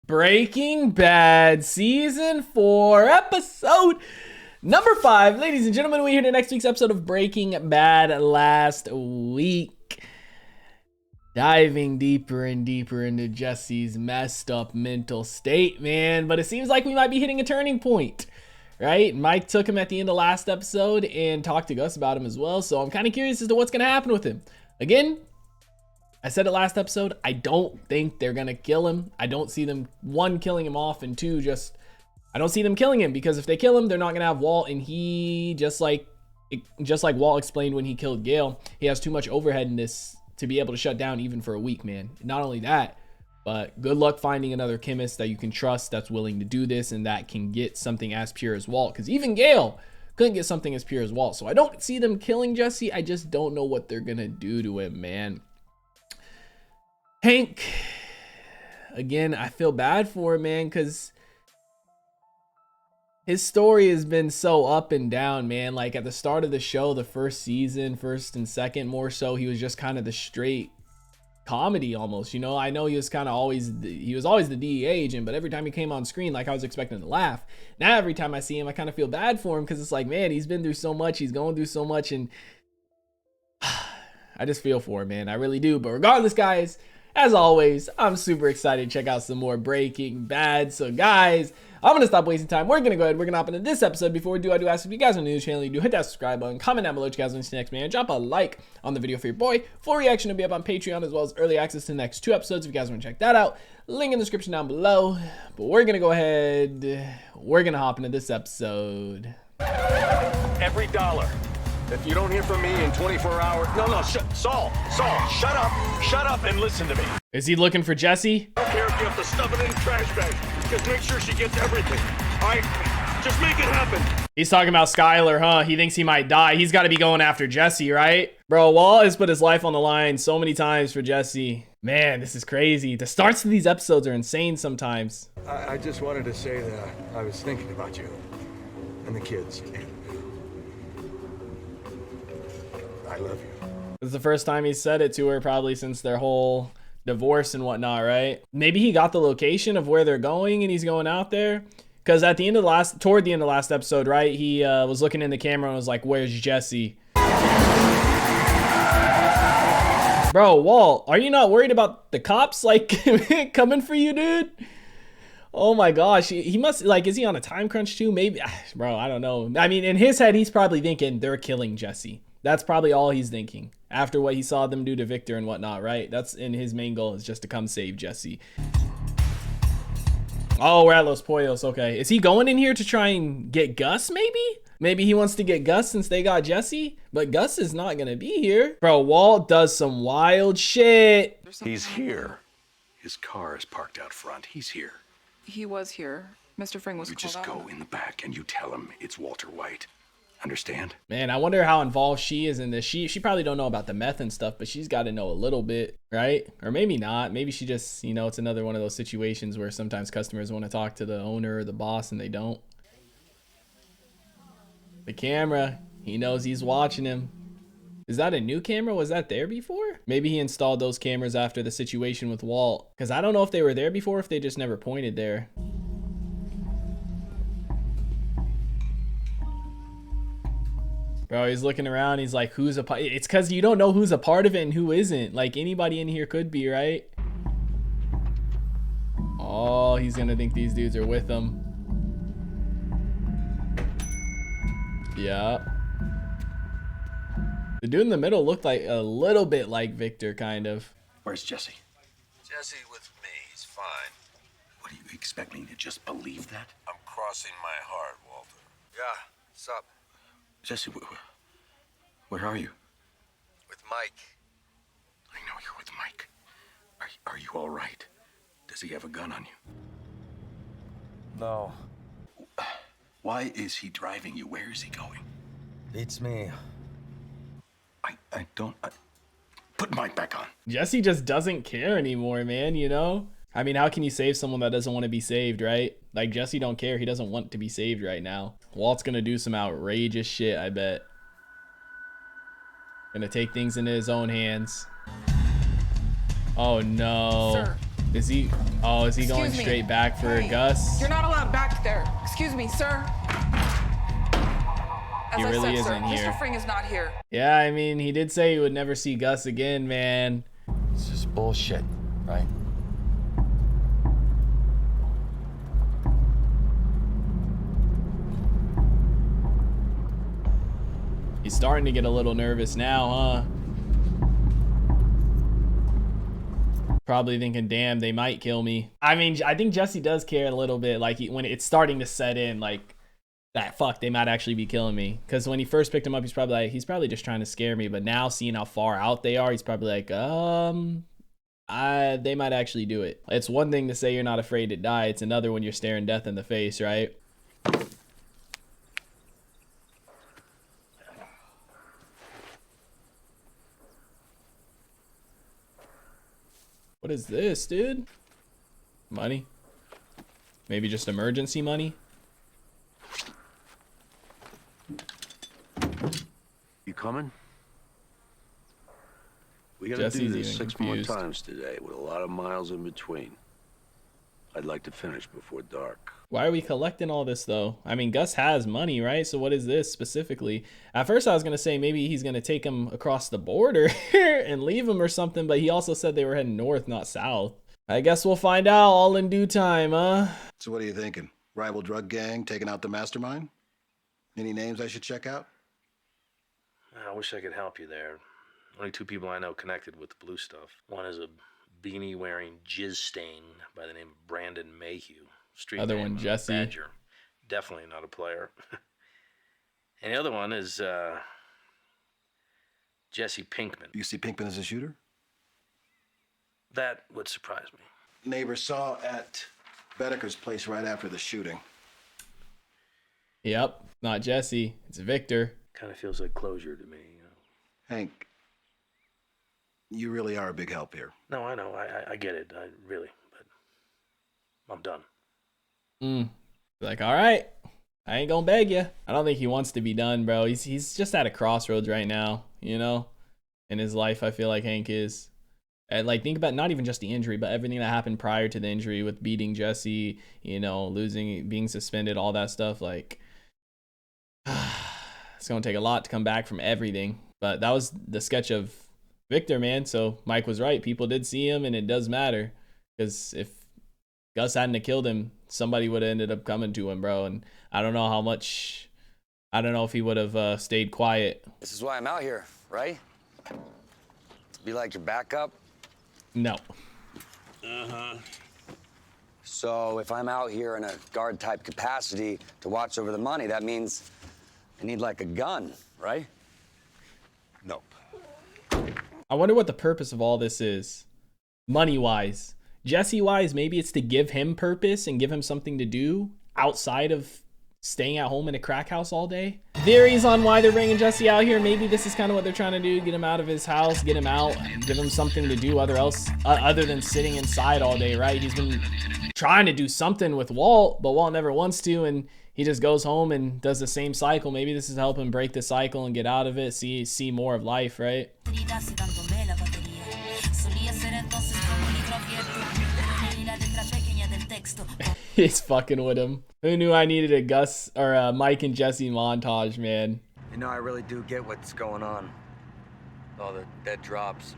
Breaking Bad Season 4, episode number 5. Ladies and gentlemen, we're here to next week's episode of Breaking Bad last week. Diving deeper and deeper into Jesse's messed up mental state, man. But it seems like we might be hitting a turning point, right? Mike took him at the end of last episode and talked to Gus about him as well. So I'm kind of curious as to what's going to happen with him. Again, I said it last episode, I don't think they're going to kill him. I don't see them, one, killing him off, and two, I don't see them killing him, because if they kill him, they're not going to have Walt, and he, just like Walt explained when he killed Gale, he has too much overhead in this to be able to shut down even for a week, man. Not only that, but good luck finding another chemist that you can trust that's willing to do this and that can get something as pure as Walt, because even Gale couldn't get something as pure as Walt. So I don't see them killing Jesse. I just don't know what they're going to do to him, man. Hank, again, I feel bad for him, man, because his story has been so up and down, man. Like at the start of the show, the first season, first and second more so, he was just kind of the straight comedy almost, you know. I know he was always the DEA agent, but every time he came on screen, like, I was expecting to laugh. Now every time I see him, I kind of feel bad for him, because it's like, man, he's been through so much, he's going through so much, and I just feel for him, man. I really do. But regardless, guys, as always, I'm super excited to check out some more Breaking Bad. So guys, I'm going to stop wasting time. We're going to go ahead. We're going to hop into this episode. Before we do, I do ask if you guys are new to the channel, you do hit that subscribe button, comment down below what you guys want to see next, man. Drop a like on the video for your boy. Full reaction will be up on Patreon, as well as early access to the next 2 episodes if you guys want to check that out. Link in the description down below. But we're going to go ahead. We're going to hop into this episode. Every dollar. If you don't hear from me in 24 hours... No, Saul, shut up and listen to me. Is he looking for Jesse? I don't care if you have to stuff it in the trash bag. Just make sure she gets everything. All right? Just make it happen. He's talking about Skyler, huh? He thinks he might die. He's got to be going after Jesse, right? Bro, Walt has put his life on the line so many times for Jesse. Man, this is crazy. The starts of these episodes are insane sometimes. I just wanted to say that I was thinking about you and the kids. I love you. This is the first time he said it to her probably since their whole divorce and whatnot, right? Maybe he got the location of where they're going and he's going out there. Because at the end of toward the end of last episode, right, he was looking in the camera and was like, "Where's Jesse?" Bro, Walt, are you not worried about the cops like coming for you, dude? Oh my gosh, he must, like, is he on a time crunch too? Maybe, bro, I don't know. I mean, in his head, he's probably thinking they're killing Jesse. That's probably all he's thinking after what he saw them do to Victor and whatnot, right? That's in his main goal, is just to come save Jesse. Oh, we're at Los Pollos. Okay. Is he going in here to try and get Gus, maybe? Maybe he wants to get Gus since they got Jesse, but Gus is not going to be here. Bro, Walt does some wild shit. He's here. His car is parked out front. He's here. He was here. Mr. Fring was You called just out. go in the back and you tell him it's Walter White. Understand? Man, I wonder how involved she is in this. She probably don't know about the meth and stuff, but she's got to know a little bit, right? Or maybe not. Maybe she just, you know, it's another one of those situations where sometimes customers want to talk to the owner or the boss and they don't. The camera, he knows he's watching him. Is that a new camera? Was that there before? Maybe he installed those cameras after the situation with Walt, because I don't know if they were there before, if they just never pointed there. Bro, he's looking around. He's like, who's a part? It's because you don't know who's a part of it and who isn't. Like, anybody in here could be, right? Oh, he's going to think these dudes are with him. Yeah. The dude in the middle looked like a little bit like Victor, kind of. Where's Jesse? Jesse with me, he's fine. What do you expect me to just believe that? I'm crossing my heart, Walter. Yeah, sup? Jesse, where are you? With Mike. I know you're with Mike. Are you all right? Does he have a gun on you? No. Why is he driving you? Where is he going? Beats me. I don't... Put Mike back on. Jesse just doesn't care anymore, man, you know? I mean, how can you save someone that doesn't want to be saved, right? Like, Jesse don't care. He doesn't want to be saved right now. Walt's gonna do some outrageous shit, I bet. Gonna take things into his own hands. Oh, no. Sir, Is he? Oh, is he going Excuse me. straight back for Hey, Gus? You're not allowed back there. Excuse me, sir. As He I really said, sir, isn't here. Mr. Fring is not here. Yeah, I mean, he did say he would never see Gus again, man. It's just bullshit, right? He's starting to get a little nervous now, huh? Probably thinking, damn, they might kill me. I mean, I think Jesse does care a little bit, like when it's starting to set in, like that, fuck, they might actually be killing me. Because when he first picked him up, he's probably just trying to scare me. But now seeing how far out they are, he's probably like, they might actually do it. It's one thing to say you're not afraid to die. It's another when you're staring death in the face, right? What is this, dude? Money? Maybe just emergency money? You coming? We gotta Jesse's do this even 6 confused. more times today with a lot of miles in between. I'd like to finish before dark. Why are we collecting all this though? I mean, Gus has money, right? So what is this specifically? At first I was gonna say maybe he's gonna take him across the border and leave him or something, but he also said they were heading north, not south. I guess we'll find out all in due time, huh? So what are you thinking? Rival drug gang taking out the mastermind? Any names I should check out? I wish I could help you there. Only 2 people I know connected with the blue stuff. One is a beanie-wearing jizz stain by the name of Brandon Mayhew. Street Other name, one, Jesse. Badger. Definitely not a player. And the other one is Jesse Pinkman. You see Pinkman as a shooter? That would surprise me. Neighbor saw at Bedeker's place right after the shooting. Yep, not Jesse, it's Victor. Kind of feels like closure to me, you know. Hank, you really are a big help here. No, I know. I get it. I really, but I'm done. Like, all right, I ain't gonna beg you. I don't think he wants to be done, bro. He's just at a crossroads right now, you know, in his life. I feel like Hank is. And like, think about not even just the injury, but everything that happened prior to the injury with beating Jesse, you know, losing, being suspended, all that stuff. Like, it's gonna take a lot to come back from everything. But that was the sketch of Victor, man. So Mike was right. People did see him, and it does matter, because if Gus hadn't have killed him, somebody would have ended up coming to him, bro. And I don't know how much. I don't know if he would have stayed quiet. This is why I'm out here, right? To be like your backup. No. So if I'm out here in a guard-type capacity to watch over the money, that means I need like a gun, right? Nope. I wonder what the purpose of all this is, money-wise. Jesse-wise, maybe it's to give him purpose and give him something to do outside of staying at home in a crack house all day. Theories on why they're bringing Jesse out here. Maybe this is kind of what they're trying to do, get him out of his house, get him out, give him something to do other than sitting inside all day, right? He's been trying to do something with Walt, but Walt never wants to, and he just goes home and does the same cycle. Maybe this is helping break the cycle and get out of it, see more of life, right? He's fucking with him. Who knew I needed a Gus or a Mike and Jesse montage, man? You know, I really do get what's going on. All the dead drops,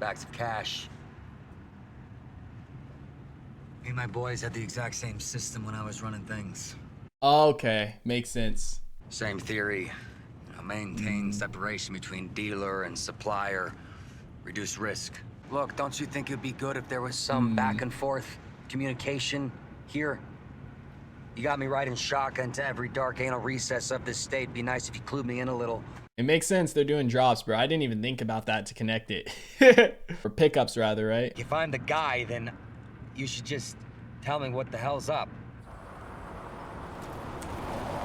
bags of cash. Me and my boys had the exact same system when I was running things. Okay, makes sense. Same theory. You know, maintain separation between dealer and supplier. Reduce risk. Look, don't you think it'd be good if there was some back and forth communication here? You got me riding shotgun to every dark anal recess of this state. Be nice if you clued me in a little. It makes sense. They're doing drops, bro. I didn't even think about that to connect it. Or pickups, rather, right? If I'm the guy, then you should just tell me what the hell's up.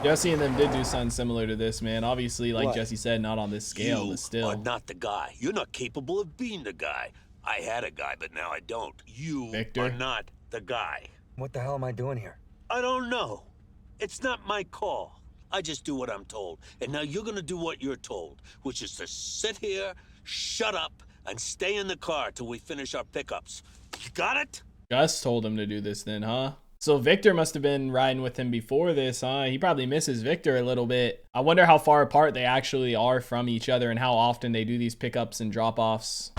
Jesse and them did do something similar to this, man. Obviously, like What? Jesse said, not on this scale, but still. You are not the guy. You're not capable of being the guy. I had a guy, but now I don't. You Victor? are not the guy. What the hell am I doing here? I don't know. It's not my call. I just do what I'm told. And now you're gonna do what you're told, which is to sit here, shut up, and stay in the car till we finish our pickups. You got it? Gus told him to do this then, huh? So Victor must have been riding with him before this, huh? He probably misses Victor a little bit. I wonder how far apart they actually are from each other and how often they do these pickups and drop-offs.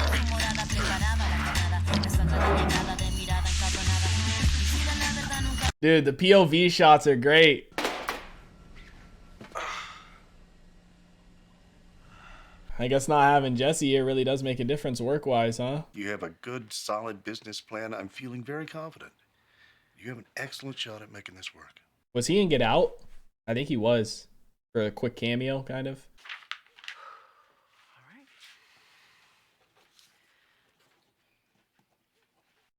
Dude, the POV shots are great. I guess not having Jesse here really does make a difference work-wise, huh? You have a good, solid business plan. I'm feeling very confident. You have an excellent shot at making this work. Was he in Get Out? I think he was. For a quick cameo, kind of. All right.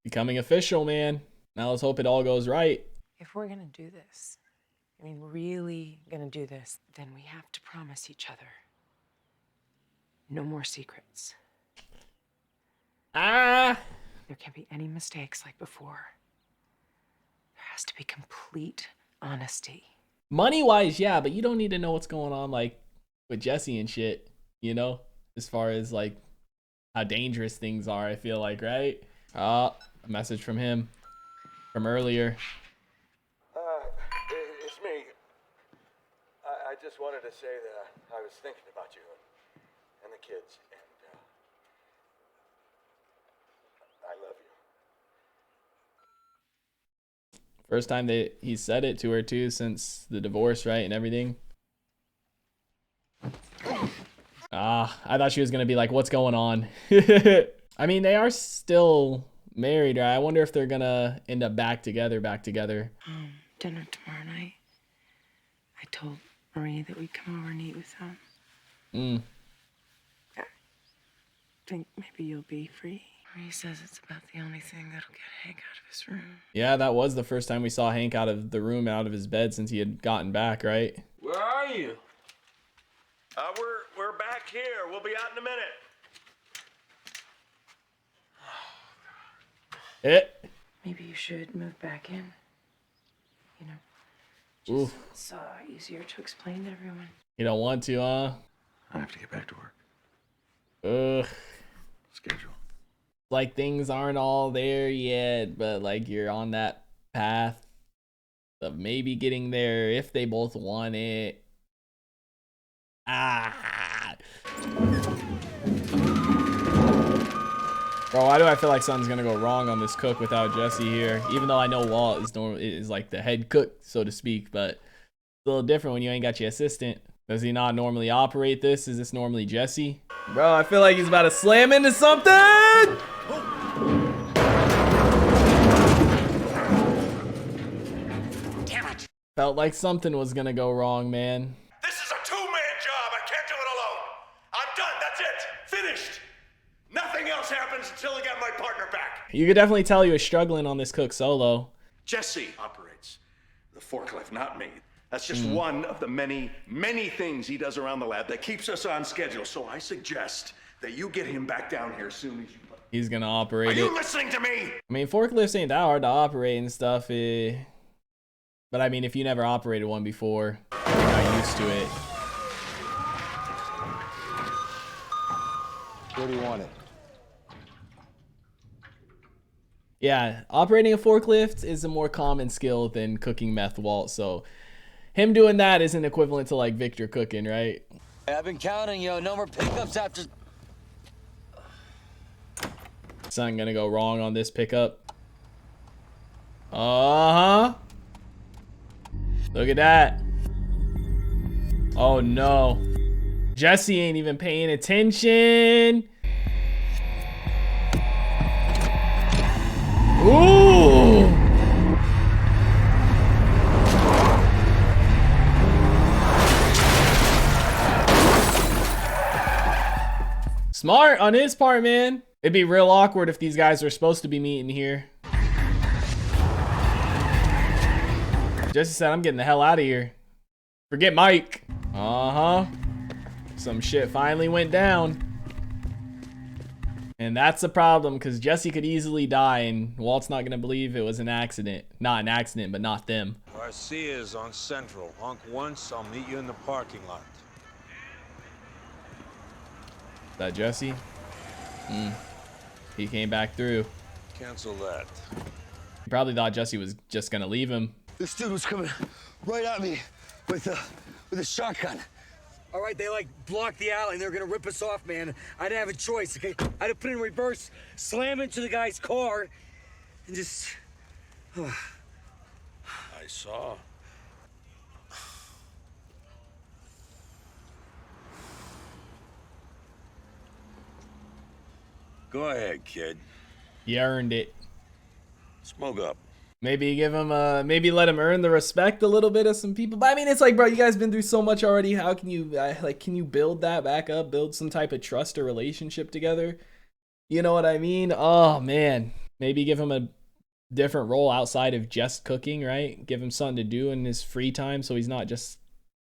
Becoming official, man. Now let's hope it all goes right. If we're gonna do this, I mean, really gonna do this, then we have to promise each other no more secrets. Ah! There can't be any mistakes like before. There has to be complete honesty. Money-wise, yeah, but you don't need to know what's going on, like, with Jesse and shit, you know? As far as, like, how dangerous things are, I feel like, right? A message from him. From earlier. It's me. I just wanted to say that I was thinking about you and the kids, and I love you. First time that he said it to her, too, since the divorce, right, and everything. I thought she was going to be like, what's going on? I mean, they are still married, right? I wonder if they're going to end up back together. Dinner tomorrow night. I told Marie that we'd come over and eat with them. I think maybe you'll be free. Marie says it's about the only thing that'll get Hank out of his room. Yeah, that was the first time we saw Hank out of the room, out of his bed since he had gotten back, right? Where are you? We're back here. We'll be out in a minute. Maybe you should move back in. You know, just it's easier to explain to everyone. You don't want to, huh? I have to get back to work. Ugh. Schedule. Like things aren't all there yet, but like you're on that path of maybe getting there if they both want it. Bro, why do I feel like something's gonna go wrong on this cook without Jesse here? Even though I know Walt is like the head cook, so to speak, but it's a little different when you ain't got your assistant. Does he not normally operate this? Is this normally Jesse? Bro, I feel like he's about to slam into something! Damn it! Felt like something was gonna go wrong, man. This is a two-man job. I can't do it alone. I'm done. That's it. Finished. Nothing else happens until I get my partner back. You could definitely tell he was struggling on this cook solo. Jesse operates the forklift, not me. That's just one of the many, many things he does around the lab that keeps us on schedule. So I suggest that you get him back down here as soon as you can. He's gonna operate it. Are you listening to me? I mean, forklifts ain't that hard to operate and stuff. But I mean, if you never operated one before, you're not used to it. Where do you want it? Yeah, operating a forklift is a more common skill than cooking meth, Walt. So him doing that isn't equivalent to like Victor cooking, right? I've been counting, yo. No more pickups after. Something gonna go wrong on this pickup. Uh-huh. Look at that. Oh no. Jesse ain't even paying attention. Ooh. Smart on his part, man. It'd be real awkward if these guys were supposed to be meeting here. Jesse said, I'm getting the hell out of here. Forget Mike. Uh-huh. Some shit finally went down. And that's the problem, because Jesse could easily die, and Walt's not going to believe it was an accident. Not an accident, but not them. Garcia's on Central. Honk once, I'll meet you in the parking lot. Is that Jesse? He came back through. Cancel that. He probably thought Jesse was just gonna leave him. This dude was coming right at me with a shotgun. All right, they like blocked the alley and they're gonna rip us off, man. I didn't have a choice, okay? I had to put in reverse, slam into the guy's car, and just... I saw. Go ahead, kid. You earned it. Smoke up. Maybe give him maybe let him earn the respect a little bit of some people. But I mean, it's like, bro, you guys been through so much already. How can you can you build that back up, build some type of trust or relationship together? You know what I mean? Oh man, maybe give him a different role outside of just cooking, right? Give him something to do in his free time so he's not just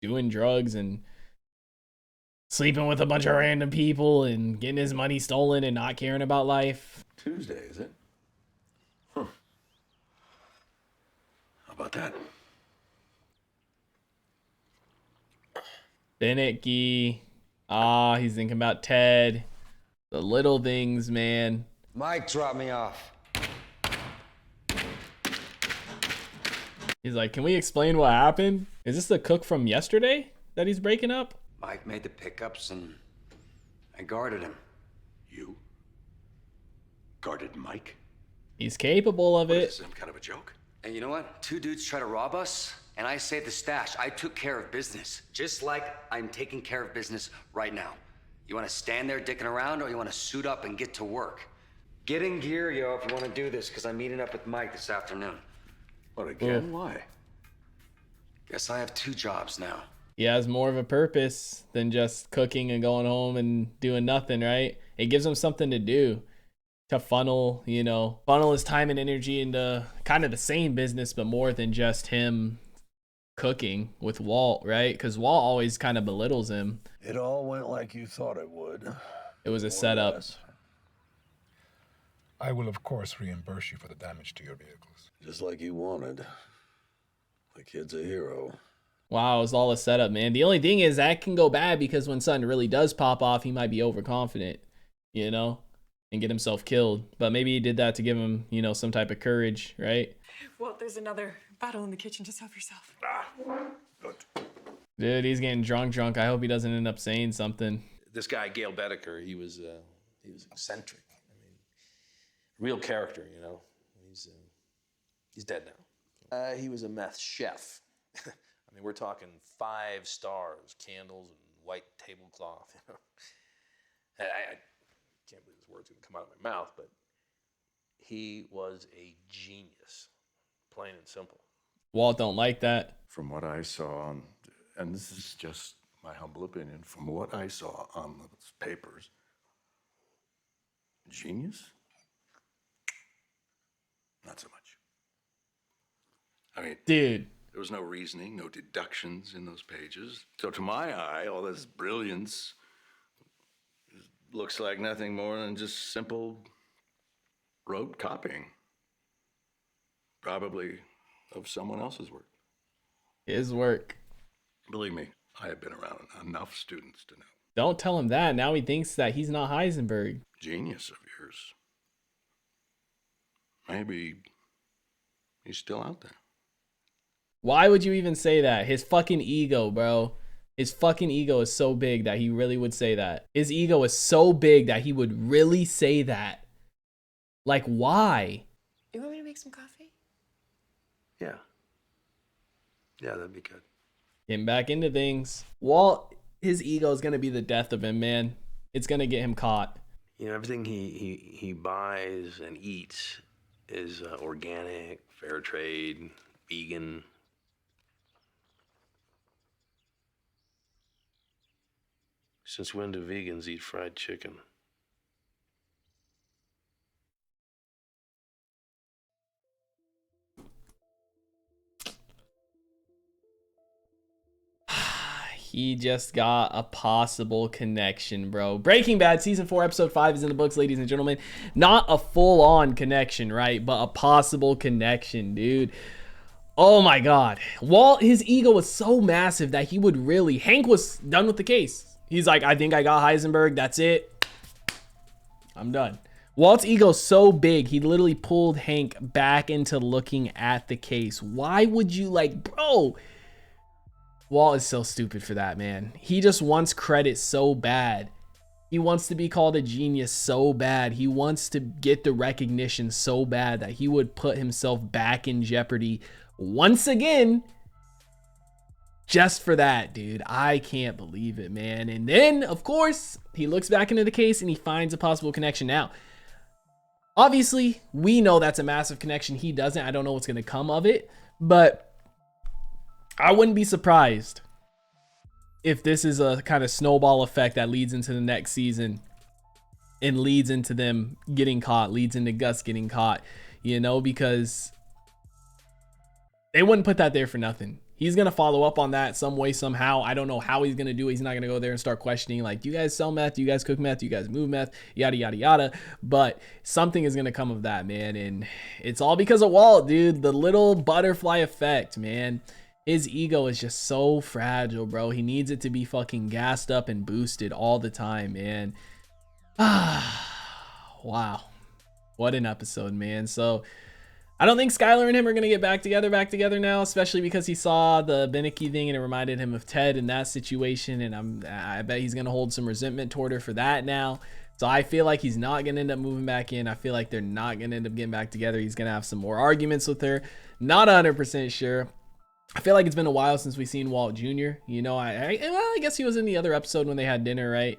doing drugs and sleeping with a bunch of random people and getting his money stolen and not caring about life. Tuesday, is it? Huh. How about that? Finicky. He's thinking about Ted. The little things, man. Mike dropped me off. He's like, can we explain what happened? Is this the cook from yesterday that he's breaking up? Mike made the pickups and I guarded him. You guarded Mike? He's capable of What it. is this, some kind of a joke? And you know what? 2 dudes try to rob us, and I saved the stash. I took care of business, just like I'm taking care of business right now. You want to stand there dicking around, or you want to suit up and get to work? Get in gear, yo, if you want to do this, because I'm meeting up with Mike this afternoon. What, again? Why? Guess I have 2 jobs now. He has more of a purpose than just cooking and going home and doing nothing, right? It gives him something to do, to funnel his time and energy into kind of the same business, but more than just him cooking with Walt, right? Because Walt always kind of belittles him. It all went like you thought it would. It was a setup. I will, of course, reimburse you for the damage to your vehicles. Just like you wanted. The kid's a hero. Wow, it was all a setup, man. The only thing is that can go bad because when something really does pop off, he might be overconfident, and get himself killed. But maybe he did that to give him, some type of courage, right? Well, there's another bottle in the kitchen. Just help yourself. Dude, he's getting drunk. I hope he doesn't end up saying something. This guy, Gail Bedecker, he was eccentric. I mean, real character, He's dead now. He was a meth chef. I mean, we're talking 5 stars, candles, and white tablecloth. I can't believe this word's gonna come out of my mouth, but he was a genius, plain and simple. Walt don't like that. From what I saw, and this is just my humble opinion, from what I saw on those papers, genius? Not so much. I mean, dude, there was no reasoning, no deductions in those pages. So to my eye, all this brilliance looks like nothing more than just simple rote copying. Probably of someone else's work. His work. Believe me, I have been around enough students to know. Don't tell him that. Now he thinks that he's not Heisenberg. Genius of yours. Maybe he's still out there. Why would you even say that? His fucking ego, bro. His fucking ego is so big that he really would say that. His ego is so big that he would really say that. Like, why? You want me to make some coffee? Yeah. Yeah, that'd be good. Getting back into things. Walt, his ego is going to be the death of him, man. It's going to get him caught. Everything he buys and eats is organic, fair trade, vegan. Since when do vegans eat fried chicken? He just got a possible connection, bro. Breaking Bad season 4 episode 5 is in the books, ladies and gentlemen. Not a full-on connection, right? But a possible connection, dude. Oh my God. Walt, his ego was so massive that he would really... Hank was done with the case. He's like, I think I got Heisenberg. That's it. I'm done. Walt's ego's so big, he literally pulled Hank back into looking at the case. Why would you, like, bro? Walt is so stupid for that, man. He just wants credit so bad. He wants to be called a genius so bad. He wants to get the recognition so bad that he would put himself back in jeopardy once again just for that, dude. I can't believe it, man. And then, of course, he looks back into the case and he finds a possible connection. Now, obviously, we know that's a massive connection. He doesn't. I don't know what's going to come of it, but I wouldn't be surprised if this is a kind of snowball effect that leads into the next season and leads into them getting caught, leads into Gus getting caught, you know, because they wouldn't put that there for nothing. He's going to follow up on that some way, somehow. I don't know how he's going to do it. He's not going to go there and start questioning, like, do you guys sell meth? Do you guys cook meth? Do you guys move meth? Yada, yada, yada. But something is going to come of that, man. And it's all because of Walt, dude. The little butterfly effect, man. His ego is just so fragile, bro. He needs it to be fucking gassed up and boosted all the time, man. Wow. What an episode, man. So I don't think Skylar and him are going to get back together now, especially because he saw the Beneke thing and it reminded him of Ted in that situation. And I bet he's going to hold some resentment toward her for that now. So I feel like he's not going to end up moving back in. I feel like they're not going to end up getting back together. He's going to have some more arguments with her. Not 100% sure. I feel like it's been a while since we've seen Walt Jr. You know, I guess he was in the other episode when they had dinner, right?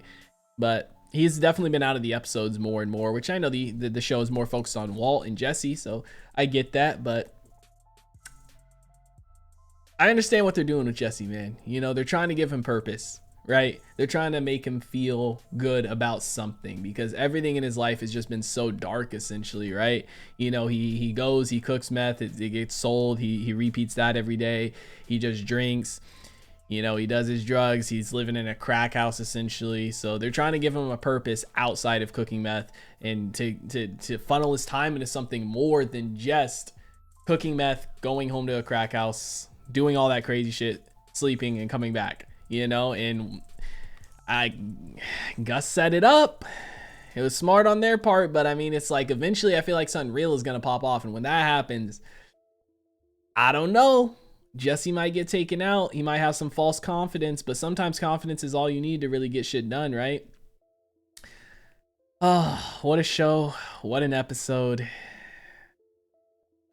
But he's definitely been out of the episodes more and more, which I know the show is more focused on Walt and Jesse, so I get that. But I understand what they're doing with Jesse, man. You know, they're trying to give him purpose, right? They're trying to make him feel good about something because everything in his life has just been so dark, essentially, right? You know, he goes, he cooks meth, it gets sold, he repeats that every day, he just drinks, you know, he does his drugs, he's living in a crack house, essentially. So they're trying to give him a purpose outside of cooking meth and to funnel his time into something more than just cooking meth, going home to a crack house, doing all that crazy shit, sleeping and coming back. You know, and Gus set it up. It was smart on their part, but I mean, it's like eventually I feel like something real is going to pop off. And when that happens, I don't know. Jesse might get taken out. He might have some false confidence, but sometimes confidence is all you need to really get shit done, right? Oh, what a show. What an episode.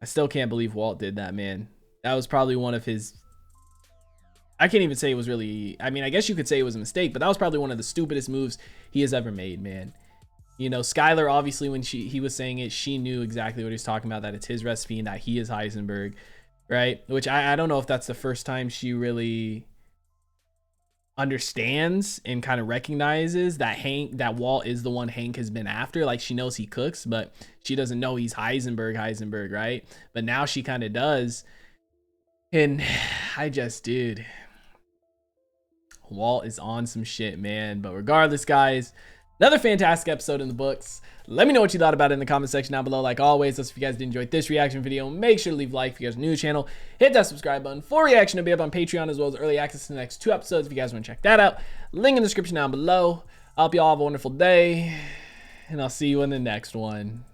I still can't believe Walt did that, man. That was probably one of his... I can't even say it was really, I mean, I guess you could say it was a mistake, but that was probably one of the stupidest moves he has ever made, man. You know, Skylar, obviously, when he was saying it, she knew exactly what he was talking about, that it's his recipe and that he is Heisenberg, right? Which I don't know if that's the first time she really understands and kind of recognizes that Walt is the one Hank has been after. Like, she knows he cooks, but she doesn't know he's Heisenberg, right? But now she kind of does. And dude, Walt is on some shit, man. But regardless, guys, another fantastic episode in the books. Let me know what you thought about it in the comment section down below. Like always, if you guys did enjoy this reaction video, make sure to leave a like. If you guys are new to the channel, hit that subscribe button for reaction to be up on Patreon, as well as early access to the next 2 episodes if you guys want to check that out. Link in the description down below. I hope you all have a wonderful day, and I'll see you in the next one.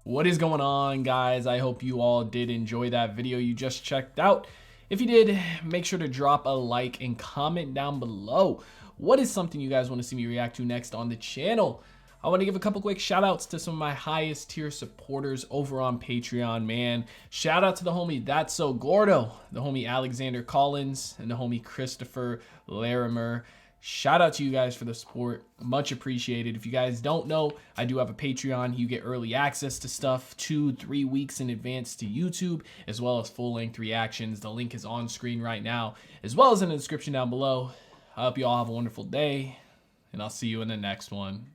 What is going on, guys? I hope you all did enjoy that video you just checked out. If you did, make sure to drop a like and comment down below. What is something you guys want to see me react to next on the channel? I want to give a couple quick shout outs to some of my highest tier supporters over on Patreon, man. Shout out to the homie That's So Gordo, the homie Alexander Collins, and the homie Christopher Larimer. Shout out to you guys for the support. Much appreciated. If you guys don't know, I do have a Patreon. You get early access to stuff 2-3 weeks in advance to YouTube, as well as full-length reactions. The link is on screen right now, as well as in the description down below. I hope you all have a wonderful day, and I'll see you in the next one.